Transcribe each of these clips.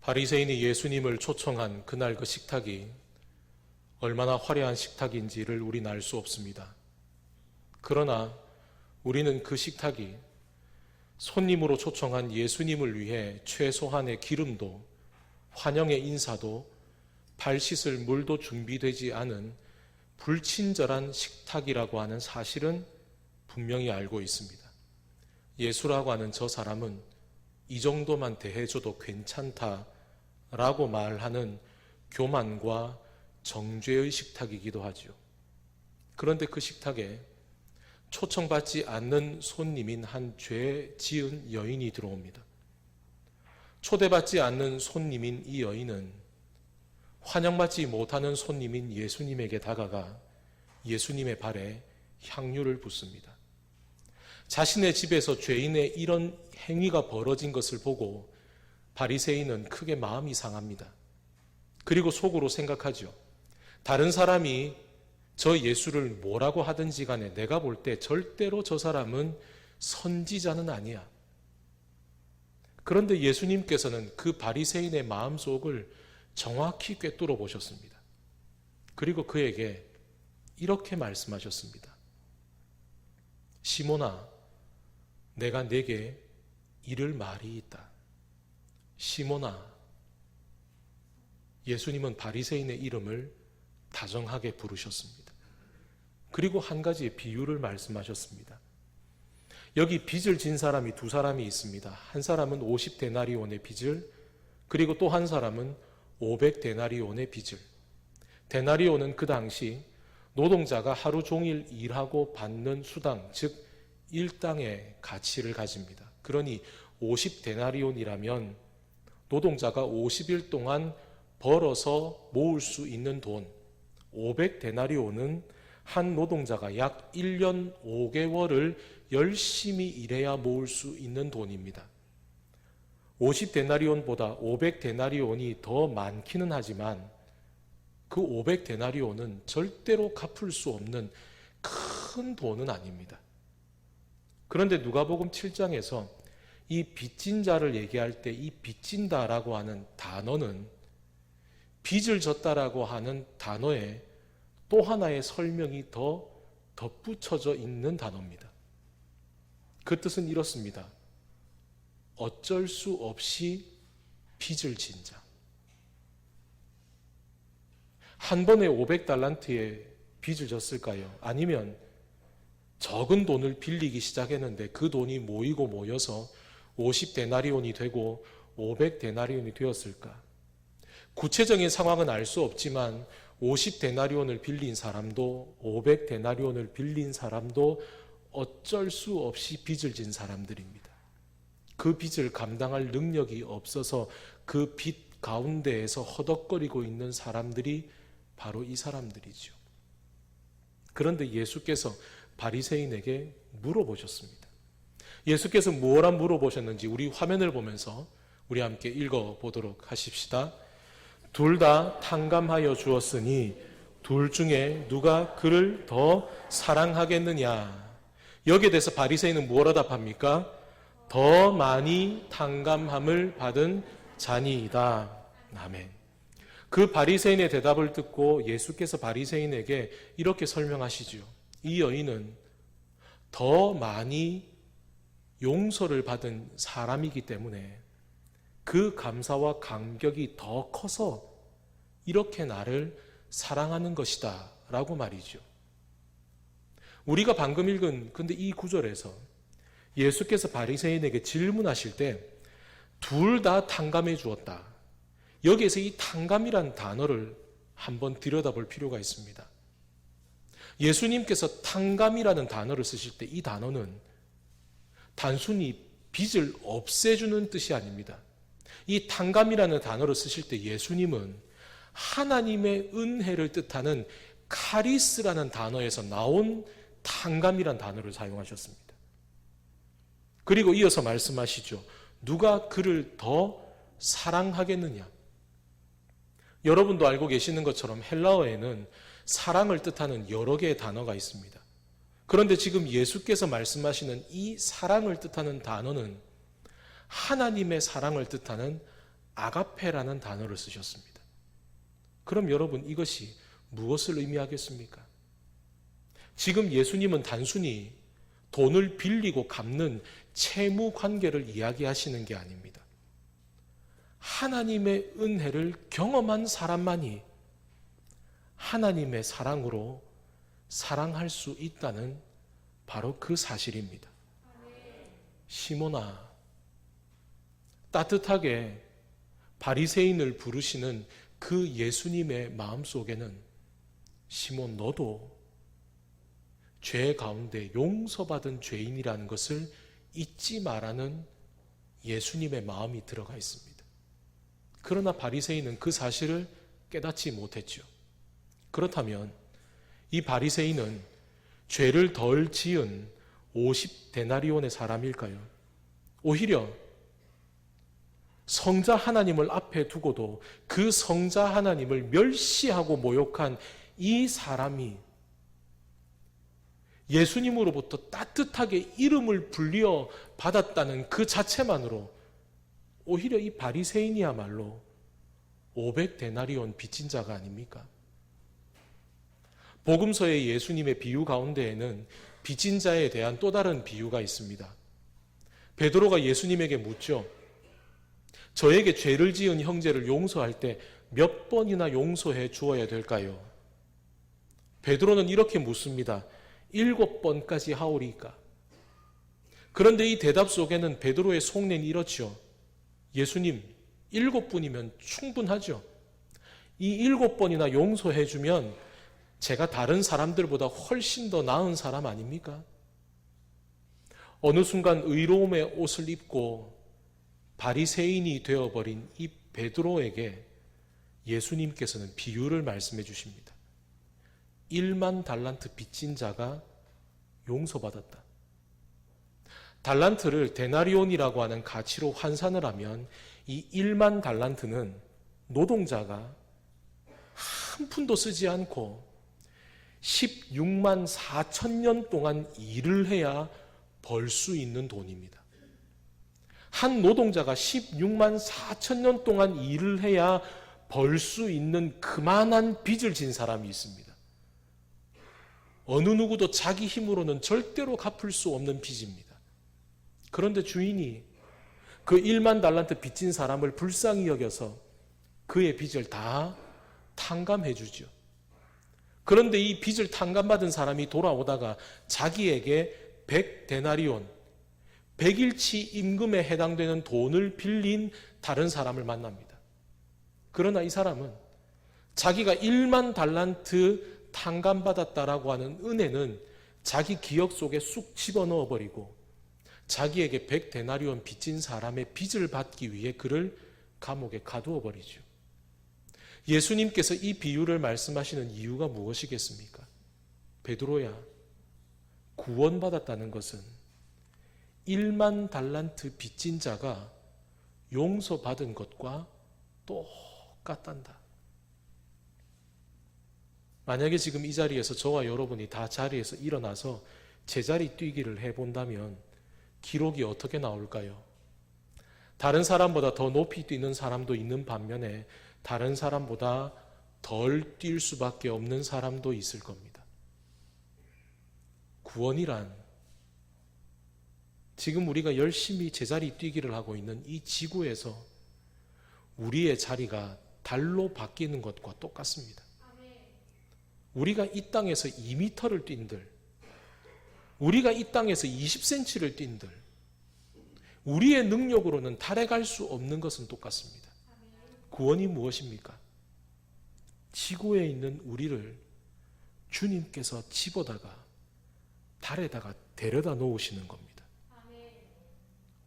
바리새인이 예수님을 초청한 그날 그 식탁이 얼마나 화려한 식탁인지를 우리는 알 수 없습니다. 그러나 우리는 그 식탁이 손님으로 초청한 예수님을 위해 최소한의 기름도 환영의 인사도 발 씻을 물도 준비되지 않은 불친절한 식탁이라고 하는 사실은 분명히 알고 있습니다. 예수라고 하는 저 사람은 이 정도만 대해줘도 괜찮다라고 말하는 교만과 정죄의 식탁이기도 하죠. 그런데 그 식탁에 초청받지 않는 손님인 한 죄 지은 여인이 들어옵니다. 초대받지 않는 손님인 이 여인은 환영받지 못하는 손님인 예수님에게 다가가 예수님의 발에 향유를 붓습니다. 자신의 집에서 죄인의 이런 행위가 벌어진 것을 보고 바리새인은 크게 마음이 상합니다. 그리고 속으로 생각하죠. 다른 사람이 저 예수를 뭐라고 하든지 간에 내가 볼 때 절대로 저 사람은 선지자는 아니야. 그런데 예수님께서는 그 바리새인의 마음속을 정확히 꿰뚫어 보셨습니다. 그리고 그에게 이렇게 말씀하셨습니다. 시몬아, 내가 네게 이를 말이 있다. 시몬아. 예수님은 바리새인의 이름을 다정하게 부르셨습니다. 그리고 한 가지의 비유를 말씀하셨습니다. 여기 빚을 진 사람이 두 사람이 있습니다. 한 사람은 50데나리온의 빚을, 그리고 또 한 사람은 500데나리온의 빚을. 데나리온은 그 당시 노동자가 하루 종일 일하고 받는 수당, 즉 일당의 가치를 가집니다. 그러니 50데나리온이라면 노동자가 50일 동안 벌어서 모을 수 있는 돈, 500데나리온은 한 노동자가 약 1년 5개월을 열심히 일해야 모을 수 있는 돈입니다. 50데나리온보다 500데나리온이 더 많기는 하지만 그 500데나리온은 절대로 갚을 수 없는 큰 돈은 아닙니다. 그런데 누가복음 7장에서 이 빚진 자를 얘기할 때 이 빚진다라고 하는 단어는 빚을 졌다라고 하는 단어에 또 하나의 설명이 더 덧붙여져 있는 단어입니다. 그 뜻은 이렇습니다. 어쩔 수 없이 빚을 진 자. 한 번에 500달란트의 빚을 졌을까요? 아니면 적은 돈을 빌리기 시작했는데 그 돈이 모이고 모여서 50데나리온이 되고 500데나리온이 되었을까? 구체적인 상황은 알 수 없지만 50데나리온을 빌린 사람도 500데나리온을 빌린 사람도 어쩔 수 없이 빚을 진 사람들입니다. 그 빚을 감당할 능력이 없어서 그 빚 가운데에서 허덕거리고 있는 사람들이 바로 이 사람들이죠. 그런데 예수께서 바리새인에게 물어보셨습니다. 예수께서 무엇라 물어보셨는지 우리 화면을 보면서 우리 함께 읽어보도록 하십시다. 둘 다 탕감하여 주었으니 둘 중에 누가 그를 더 사랑하겠느냐. 여기에 대해서 바리새인은 무엇라 답합니까? 더 많이 탕감함을 받은 자니이다. 아멘. 그 바리새인의 대답을 듣고 예수께서 바리새인에게 이렇게 설명하시죠. 이 여인은 더 많이 용서를 받은 사람이기 때문에 그 감사와 감격이 더 커서 이렇게 나를 사랑하는 것이다 라고 말이죠. 우리가 방금 읽은 근데 이 구절에서 예수께서 바리새인에게 질문하실 때 둘 다 탕감해 주었다. 여기에서 이 탕감이란 단어를 한번 들여다볼 필요가 있습니다. 예수님께서 탕감이라는 단어를 쓰실 때 이 단어는 단순히 빚을 없애주는 뜻이 아닙니다. 이 탕감이라는 단어를 쓰실 때 예수님은 하나님의 은혜를 뜻하는 카리스라는 단어에서 나온 탕감이라는 단어를 사용하셨습니다. 그리고 이어서 말씀하시죠. 누가 그를 더 사랑하겠느냐. 여러분도 알고 계시는 것처럼 헬라어에는 사랑을 뜻하는 여러 개의 단어가 있습니다. 그런데 지금 예수께서 말씀하시는 이 사랑을 뜻하는 단어는 하나님의 사랑을 뜻하는 아가페라는 단어를 쓰셨습니다. 그럼 여러분, 이것이 무엇을 의미하겠습니까? 지금 예수님은 단순히 돈을 빌리고 갚는 채무 관계를 이야기하시는 게 아닙니다. 하나님의 은혜를 경험한 사람만이 하나님의 사랑으로 사랑할 수 있다는 바로 그 사실입니다. 시몬아, 따뜻하게 바리새인을 부르시는 그 예수님의 마음속에는 시몬, 너도 죄 가운데 용서받은 죄인이라는 것을 잊지 말라는 예수님의 마음이 들어가 있습니다. 그러나 바리새인은 그 사실을 깨닫지 못했죠. 그렇다면 이 바리새인은 죄를 덜 지은 50데나리온의 사람일까요? 오히려 성자 하나님을 앞에 두고도 그 성자 하나님을 멸시하고 모욕한 이 사람이 예수님으로부터 따뜻하게 이름을 불려 받았다는 그 자체만으로 오히려 이 바리새인이야말로 500데나리온 빚진 자가 아닙니까? 복음서의 예수님의 비유 가운데에는 빚진 자에 대한 또 다른 비유가 있습니다. 베드로가 예수님에게 묻죠. 저에게 죄를 지은 형제를 용서할 때 몇 번이나 용서해 주어야 될까요? 베드로는 이렇게 묻습니다. 7번까지 하오리까? 그런데 이 대답 속에는 베드로의 속내는 이렇죠. 예수님, 7분이면 충분하죠. 이 7번이나 용서해 주면 제가 다른 사람들보다 훨씬 더 나은 사람 아닙니까? 어느 순간 의로움의 옷을 입고 바리새인이 되어버린 이 베드로에게 예수님께서는 비유를 말씀해 주십니다. 1만 달란트 빚진 자가 용서받았다. 달란트를 데나리온이라고 하는 가치로 환산을 하면 이 1만 달란트는 노동자가 한 푼도 쓰지 않고 16만 4천 년 동안 일을 해야 벌 수 있는 돈입니다. 한 노동자가 16만 4천 년 동안 일을 해야 벌 수 있는 그만한 빚을 진 사람이 있습니다. 어느 누구도 자기 힘으로는 절대로 갚을 수 없는 빚입니다. 그런데 주인이 그 1만 달란트 빚진 사람을 불쌍히 여겨서 그의 빚을 다 탕감해 주죠. 그런데 이 빚을 탕감받은 사람이 돌아오다가 자기에게 100데나리온, 100일치 임금에 해당되는 돈을 빌린 다른 사람을 만납니다. 그러나 이 사람은 자기가 1만 달란트 탕감받았다라고 하는 은혜는 자기 기억 속에 쑥 집어넣어버리고 자기에게 100데나리온 빚진 사람의 빚을 받기 위해 그를 감옥에 가두어버리죠. 예수님께서 이 비유를 말씀하시는 이유가 무엇이겠습니까? 베드로야, 구원받았다는 것은 1만 달란트 빚진 자가 용서받은 것과 똑같단다. 만약에 지금 이 자리에서 저와 여러분이 다 자리에서 일어나서 제자리 뛰기를 해본다면 기록이 어떻게 나올까요? 다른 사람보다 더 높이 뛰는 사람도 있는 반면에 다른 사람보다 덜 뛸 수밖에 없는 사람도 있을 겁니다. 구원이란 지금 우리가 열심히 제자리 뛰기를 하고 있는 이 지구에서 우리의 자리가 달로 바뀌는 것과 똑같습니다. 우리가 이 땅에서 2m를 뛴들, 우리가 이 땅에서 20cm를 뛴들, 우리의 능력으로는 달에 갈 수 없는 것은 똑같습니다. 구원이 무엇입니까? 지구에 있는 우리를 주님께서 집어다가 달에다가 데려다 놓으시는 겁니다.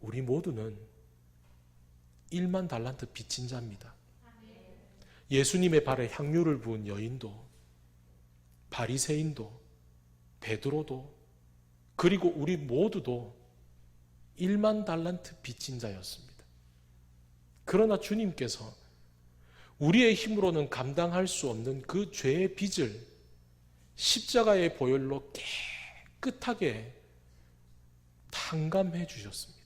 우리 모두는 1만 달란트 빚진 자입니다. 예수님의 발에 향유를 부은 여인도, 바리새인도, 베드로도, 그리고 우리 모두도 1만 달란트 빚진 자였습니다. 그러나 주님께서 우리의 힘으로는 감당할 수 없는 그 죄의 빚을 십자가의 보혈로 깨끗하게 탕감해 주셨습니다.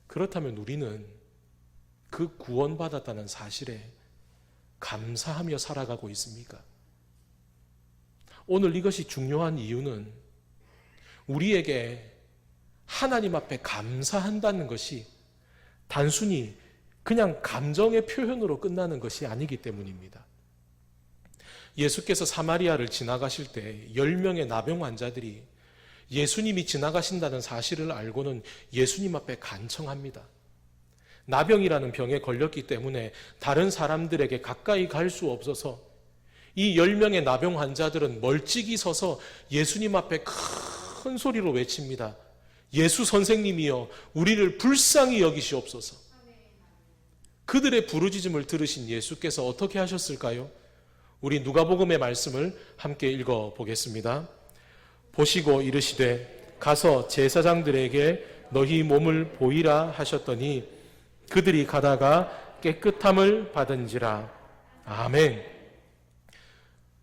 그렇다면 우리는 그 구원받았다는 사실에 감사하며 살아가고 있습니까? 오늘 이것이 중요한 이유는 우리에게 하나님 앞에 감사한다는 것이 단순히 그냥 감정의 표현으로 끝나는 것이 아니기 때문입니다. 예수께서 사마리아를 지나가실 때 10명의 나병 환자들이 예수님이 지나가신다는 사실을 알고는 예수님 앞에 간청합니다. 나병이라는 병에 걸렸기 때문에 다른 사람들에게 가까이 갈 수 없어서 이 10명의 나병 환자들은 멀찍이 서서 예수님 앞에 큰 소리로 외칩니다. 예수 선생님이여 우리를 불쌍히 여기시옵소서. 그들의 부르짖음을 들으신 예수께서 어떻게 하셨을까요? 우리 누가복음의 말씀을 함께 읽어보겠습니다. 보시고 이르시되 가서 제사장들에게 너희 몸을 보이라 하셨더니 그들이 가다가 깨끗함을 받은지라. 아멘.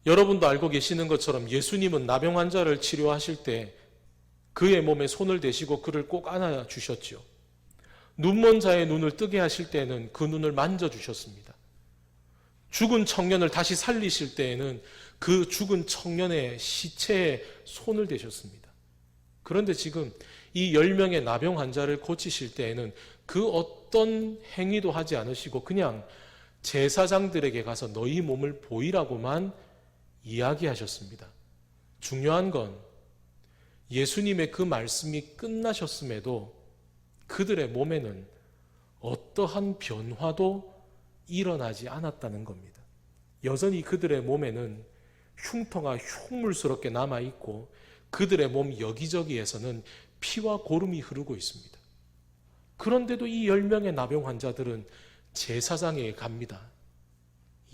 여러분도 알고 계시는 것처럼 예수님은 나병 환자를 치료하실 때 그의 몸에 손을 대시고 그를 꼭 안아주셨죠. 눈먼 자의 눈을 뜨게 하실 때에는 그 눈을 만져주셨습니다. 죽은 청년을 다시 살리실 때에는 그 죽은 청년의 시체에 손을 대셨습니다. 그런데 지금 이 10명의 나병 환자를 고치실 때에는 그 어떤 행위도 하지 않으시고 그냥 제사장들에게 가서 너희 몸을 보이라고만 이야기하셨습니다. 중요한 건 예수님의 그 말씀이 끝나셨음에도 그들의 몸에는 어떠한 변화도 일어나지 않았다는 겁니다. 여전히 그들의 몸에는 흉터가 흉물스럽게 남아있고 그들의 몸 여기저기에서는 피와 고름이 흐르고 있습니다. 그런데도 이 10명의 나병 환자들은 제사장에게 갑니다.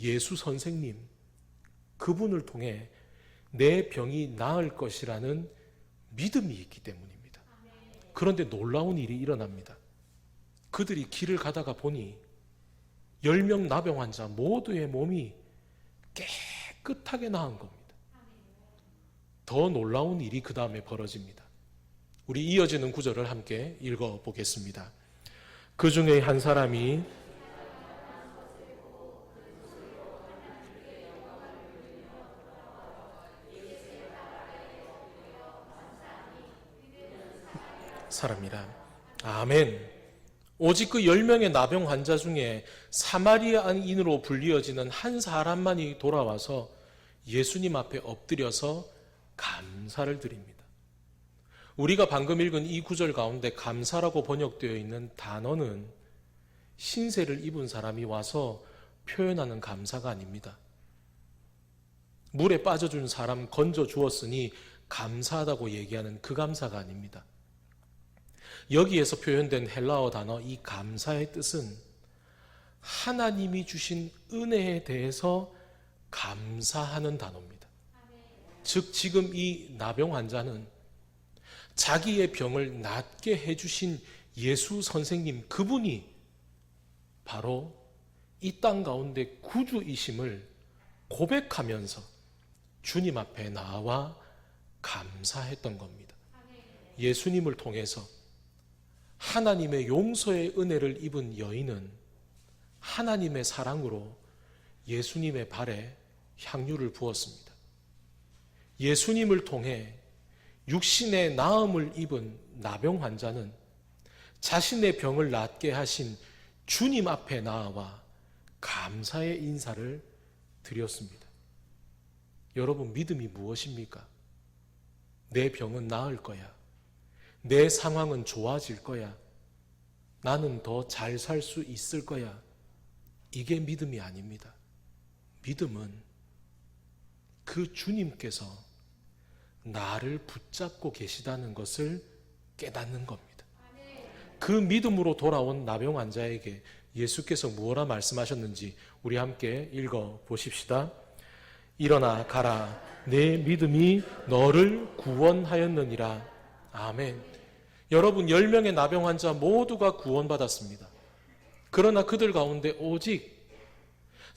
예수 선생님, 그분을 통해 내 병이 나을 것이라는 믿음이 있기 때문입니다. 그런데 놀라운 일이 일어납니다. 그들이 길을 가다가 보니 10명 나병 환자 모두의 몸이 깨끗하게 나은 겁니다. 더 놀라운 일이 그 다음에 벌어집니다. 우리 이어지는 구절을 함께 읽어보겠습니다. 그 중에 한 사람이 사람이라. 아멘. 오직 그 10명의 나병 환자 중에 사마리아인으로 불리어지는 한 사람만이 돌아와서 예수님 앞에 엎드려서 감사를 드립니다. 우리가 방금 읽은 이 구절 가운데 감사라고 번역되어 있는 단어는 신세를 입은 사람이 와서 표현하는 감사가 아닙니다. 물에 빠져준 사람 건져 주었으니 감사하다고 얘기하는 그 감사가 아닙니다. 여기에서 표현된 헬라어 단어 이 감사의 뜻은 하나님이 주신 은혜에 대해서 감사하는 단어입니다. 즉 지금 이 나병 환자는 자기의 병을 낫게 해주신 예수 선생님 그분이 바로 이 땅 가운데 구주이심을 고백하면서 주님 앞에 나와 감사했던 겁니다. 예수님을 통해서 하나님의 용서의 은혜를 입은 여인은 하나님의 사랑으로 예수님의 발에 향유를 부었습니다. 예수님을 통해 육신의 나음을 입은 나병 환자는 자신의 병을 낫게 하신 주님 앞에 나와 감사의 인사를 드렸습니다. 여러분, 믿음이 무엇입니까? 내 병은 나을 거야. 내 상황은 좋아질 거야. 나는 더 잘 살 수 있을 거야. 이게 믿음이 아닙니다. 믿음은 그 주님께서 나를 붙잡고 계시다는 것을 깨닫는 겁니다. 그 믿음으로 돌아온 나병 환자에게 예수께서 무엇라 말씀하셨는지 우리 함께 읽어 보십시다. 일어나 가라. 내 믿음이 너를 구원하였느니라. 아멘. 여러분, 10명의 나병 환자 모두가 구원받았습니다. 그러나 그들 가운데 오직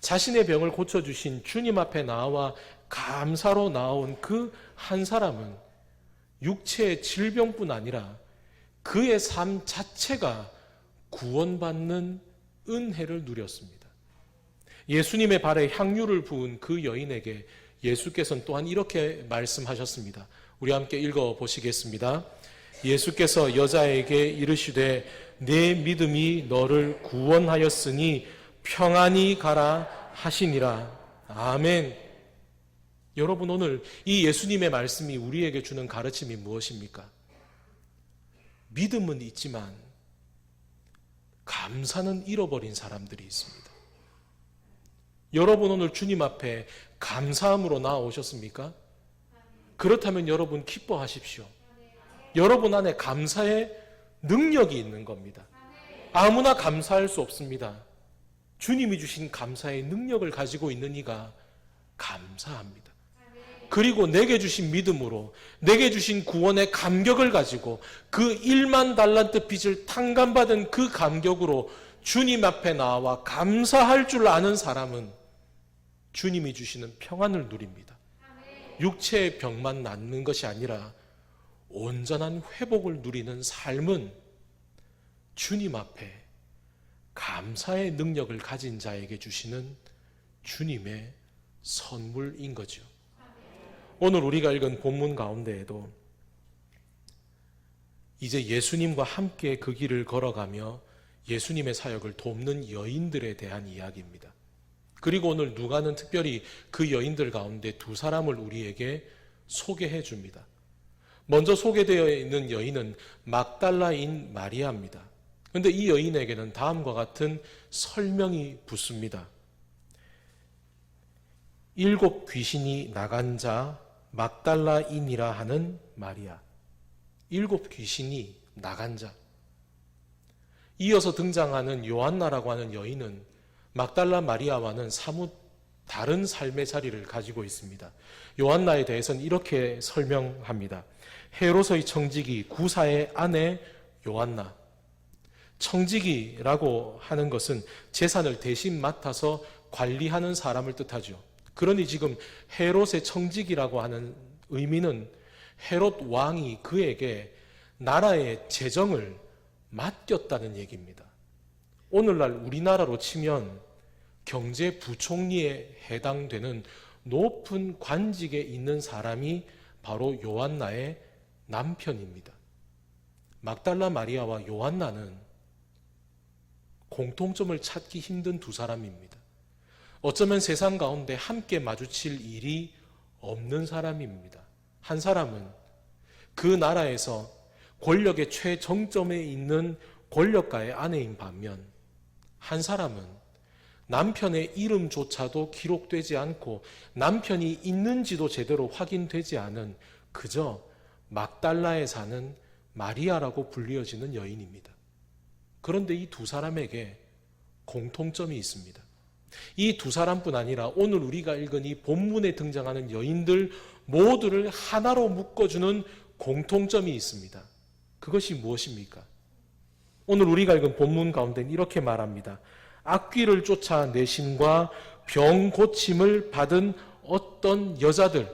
자신의 병을 고쳐주신 주님 앞에 나와 감사로 나온 그 한 사람은 육체의 질병뿐 아니라 그의 삶 자체가 구원받는 은혜를 누렸습니다. 예수님의 발에 향유를 부은 그 여인에게 예수께서는 또한 이렇게 말씀하셨습니다. 우리 함께 읽어보시겠습니다. 예수께서 여자에게 이르시되 내 믿음이 너를 구원하였으니 평안히 가라 하시니라. 아멘. 여러분, 오늘 이 예수님의 말씀이 우리에게 주는 가르침이 무엇입니까? 믿음은 있지만 감사는 잃어버린 사람들이 있습니다. 여러분, 오늘 주님 앞에 감사함으로 나아오셨습니까? 그렇다면 여러분 기뻐하십시오. 여러분 안에 감사의 능력이 있는 겁니다. 아무나 감사할 수 없습니다. 주님이 주신 감사의 능력을 가지고 있는 이가 감사합니다. 그리고 내게 주신 믿음으로, 내게 주신 구원의 감격을 가지고 그 1만 달란트 빚을 탕감받은 그 감격으로 주님 앞에 나와 감사할 줄 아는 사람은 주님이 주시는 평안을 누립니다. 육체의 병만 낫는 것이 아니라 온전한 회복을 누리는 삶은 주님 앞에 감사의 능력을 가진 자에게 주시는 주님의 선물인 거죠. 오늘 우리가 읽은 본문 가운데에도 이제 예수님과 함께 그 길을 걸어가며 예수님의 사역을 돕는 여인들에 대한 이야기입니다. 그리고 오늘 누가는 특별히 그 여인들 가운데 두 사람을 우리에게 소개해 줍니다. 먼저 소개되어 있는 여인은 막달라인 마리아입니다. 그런데 이 여인에게는 다음과 같은 설명이 붙습니다. 7 귀신이 나간 자 막달라인이라 하는 마리아. 7 귀신이 나간 자. 이어서 등장하는 요한나라고 하는 여인은 막달라 마리아와는 사뭇 다른 삶의 자리를 가지고 있습니다. 요한나에 대해서는 이렇게 설명합니다. 헤롯의 청지기 구사의 아내 요한나. 청지기라고 하는 것은 재산을 대신 맡아서 관리하는 사람을 뜻하죠. 그러니 지금 헤롯의 청지기라고 하는 의미는 헤롯 왕이 그에게 나라의 재정을 맡겼다는 얘기입니다. 오늘날 우리나라로 치면 경제부총리에 해당되는 높은 관직에 있는 사람이 바로 요한나의 남편입니다. 막달라 마리아와 요한나는 공통점을 찾기 힘든 두 사람입니다. 어쩌면 세상 가운데 함께 마주칠 일이 없는 사람입니다. 한 사람은 그 나라에서 권력의 최정점에 있는 권력가의 아내인 반면 한 사람은 남편의 이름조차도 기록되지 않고 남편이 있는지도 제대로 확인되지 않은 그저 막달라에 사는 마리아라고 불리어지는 여인입니다. 그런데 이 두 사람에게 공통점이 있습니다. 이 두 사람뿐 아니라 오늘 우리가 읽은 이 본문에 등장하는 여인들 모두를 하나로 묶어주는 공통점이 있습니다. 그것이 무엇입니까? 오늘 우리가 읽은 본문 가운데는 이렇게 말합니다. 악귀를 쫓아내심과 병 고침을 받은 어떤 여자들.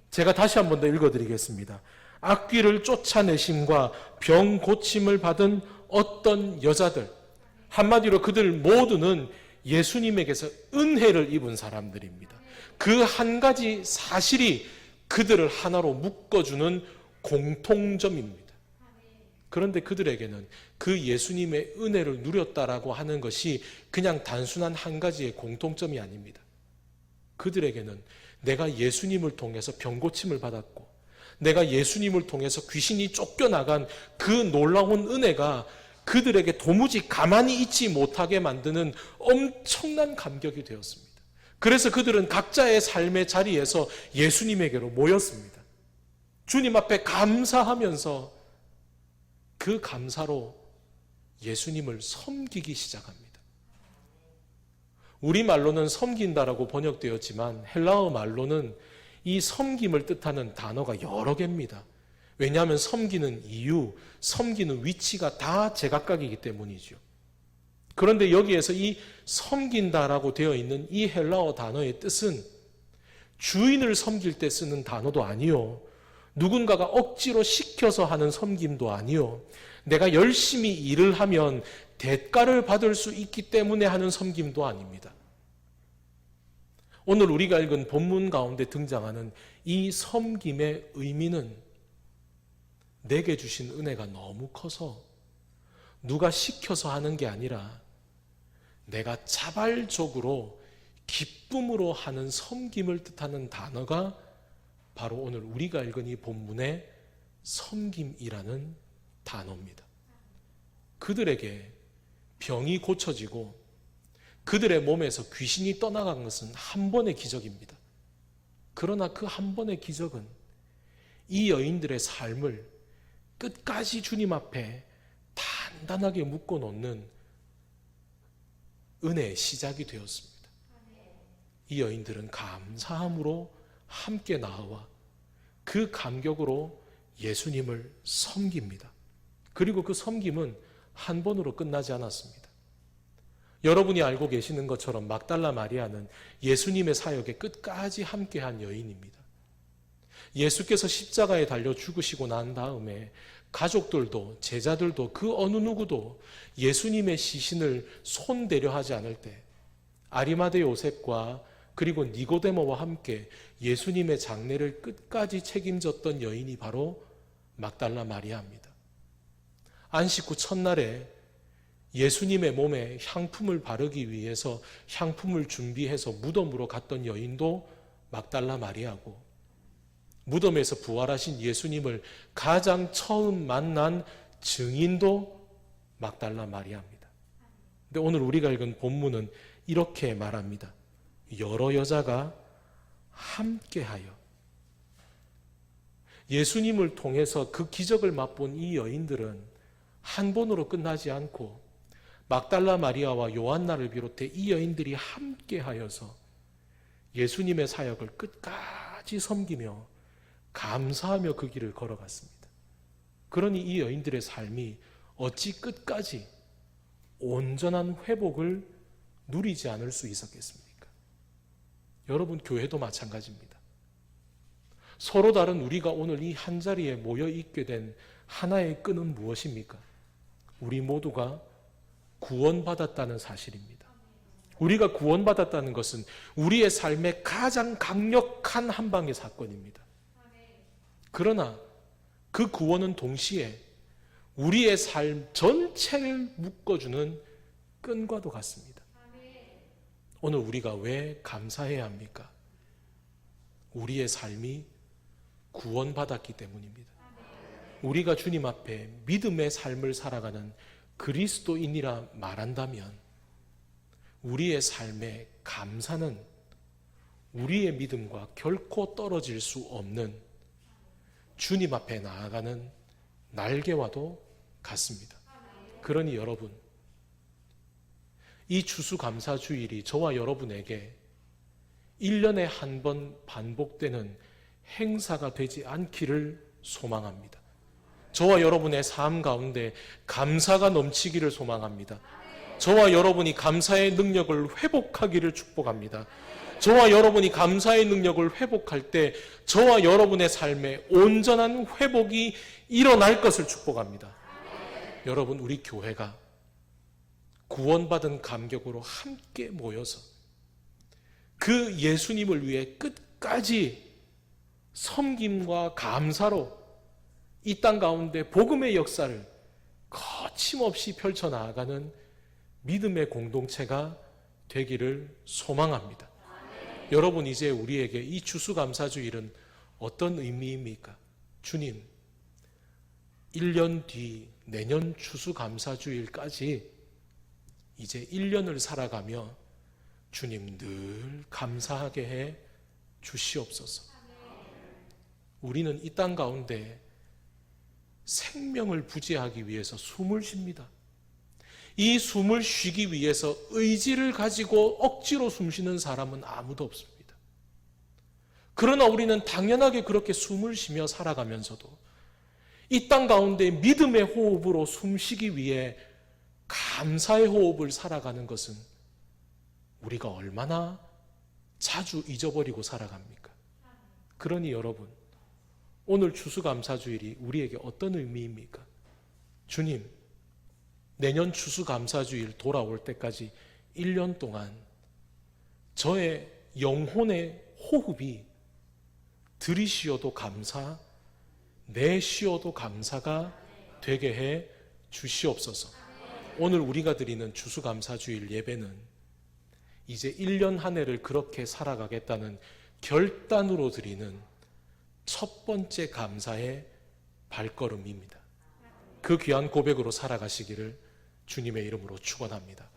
제가 다시 한 번 더 읽어드리겠습니다. 악귀를 쫓아내심과 병 고침을 받은 어떤 여자들. 한마디로 그들 모두는 예수님에게서 은혜를 입은 사람들입니다. 그 한 가지 사실이 그들을 하나로 묶어주는 공통점입니다. 그런데 그들에게는 그 예수님의 은혜를 누렸다라고 하는 것이 그냥 단순한 한 가지의 공통점이 아닙니다. 그들에게는 내가 예수님을 통해서 병고침을 받았고 내가 예수님을 통해서 귀신이 쫓겨나간 그 놀라운 은혜가 그들에게 도무지 가만히 있지 못하게 만드는 엄청난 감격이 되었습니다. 그래서 그들은 각자의 삶의 자리에서 예수님에게로 모였습니다. 주님 앞에 감사하면서 그 감사로 예수님을 섬기기 시작합니다. 우리말로는 섬긴다라고 번역되었지만 헬라어 말로는 이 섬김을 뜻하는 단어가 여러 개입니다. 왜냐하면 섬기는 이유, 섬기는 위치가 다 제각각이기 때문이죠. 그런데 여기에서 이 섬긴다라고 되어 있는 이 헬라어 단어의 뜻은 주인을 섬길 때 쓰는 단어도 아니요, 누군가가 억지로 시켜서 하는 섬김도 아니요. 내가 열심히 일을 하면 대가를 받을 수 있기 때문에 하는 섬김도 아닙니다. 오늘 우리가 읽은 본문 가운데 등장하는 이 섬김의 의미는 내게 주신 은혜가 너무 커서 누가 시켜서 하는 게 아니라 내가 자발적으로 기쁨으로 하는 섬김을 뜻하는 단어가 바로 오늘 우리가 읽은 이 본문의 섬김이라는 단어입니다. 그들에게 병이 고쳐지고 그들의 몸에서 귀신이 떠나간 것은 한 번의 기적입니다. 그러나 그 한 번의 기적은 이 여인들의 삶을 끝까지 주님 앞에 단단하게 묶어놓는 은혜의 시작이 되었습니다. 이 여인들은 감사함으로 함께 나와 그 감격으로 예수님을 섬깁니다. 그리고 그 섬김은 한 번으로 끝나지 않았습니다. 여러분이 알고 계시는 것처럼 막달라 마리아는 예수님의 사역에 끝까지 함께한 여인입니다. 예수께서 십자가에 달려 죽으시고 난 다음에 가족들도 제자들도 그 어느 누구도 예수님의 시신을 손대려 하지 않을 때 아리마대 요셉과 그리고 니고데모와 함께 예수님의 장례를 끝까지 책임졌던 여인이 바로 막달라 마리아입니다. 안식 후 첫날에 예수님의 몸에 향품을 바르기 위해서 향품을 준비해서 무덤으로 갔던 여인도 막달라 마리아고, 무덤에서 부활하신 예수님을 가장 처음 만난 증인도 막달라 마리아입니다. 근데 오늘 우리가 읽은 본문은 이렇게 말합니다. 여러 여자가 함께하여. 예수님을 통해서 그 기적을 맛본 이 여인들은 한 번으로 끝나지 않고 막달라 마리아와 요한나를 비롯해 이 여인들이 함께하여서 예수님의 사역을 끝까지 섬기며 감사하며 그 길을 걸어갔습니다. 그러니 이 여인들의 삶이 어찌 끝까지 온전한 회복을 누리지 않을 수 있었겠습니까? 여러분, 교회도 마찬가지입니다. 서로 다른 우리가 오늘 이 한자리에 모여 있게 된 하나의 끈은 무엇입니까? 우리 모두가 구원받았다는 사실입니다. 우리가 구원받았다는 것은 우리의 삶의 가장 강력한 한 방의 사건입니다. 그러나 그 구원은 동시에 우리의 삶 전체를 묶어주는 끈과도 같습니다. 오늘 우리가 왜 감사해야 합니까? 우리의 삶이 구원받았기 때문입니다. 우리가 주님 앞에 믿음의 삶을 살아가는 그리스도인이라 말한다면 우리의 삶의 감사는 우리의 믿음과 결코 떨어질 수 없는 주님 앞에 나아가는 날개와도 같습니다. 그러니 여러분, 이 추수감사주일이 저와 여러분에게 1년에 한 번 반복되는 행사가 되지 않기를 소망합니다. 저와 여러분의 삶 가운데 감사가 넘치기를 소망합니다. 저와 여러분이 감사의 능력을 회복하기를 축복합니다. 저와 여러분이 감사의 능력을 회복할 때 저와 여러분의 삶에 온전한 회복이 일어날 것을 축복합니다. 여러분, 우리 교회가 구원받은 감격으로 함께 모여서 그 예수님을 위해 끝까지 섬김과 감사로 이 땅 가운데 복음의 역사를 거침없이 펼쳐나가는 믿음의 공동체가 되기를 소망합니다. 여러분, 이제 우리에게 이 추수감사주일은 어떤 의미입니까? 주님, 1년 뒤 내년 추수감사주일까지 이제 1년을 살아가며 주님 늘 감사하게 해 주시옵소서. 우리는 이 땅 가운데 생명을 부지하기 위해서 숨을 쉽니다. 이 숨을 쉬기 위해서 의지를 가지고 억지로 숨쉬는 사람은 아무도 없습니다. 그러나 우리는 당연하게 그렇게 숨을 쉬며 살아가면서도 이 땅 가운데 믿음의 호흡으로 숨쉬기 위해 감사의 호흡을 살아가는 것은 우리가 얼마나 자주 잊어버리고 살아갑니까? 그러니 여러분, 오늘 추수감사주일이 우리에게 어떤 의미입니까? 주님, 내년 추수감사주일 돌아올 때까지 1년 동안 저의 영혼의 호흡이 들이쉬어도 감사, 내쉬어도 감사가 되게 해 주시옵소서. 오늘 우리가 드리는 추수감사주일 예배는 이제 1년 한 해를 그렇게 살아가겠다는 결단으로 드리는 첫 번째 감사의 발걸음입니다. 그 귀한 고백으로 살아가시기를 주님의 이름으로 축원합니다.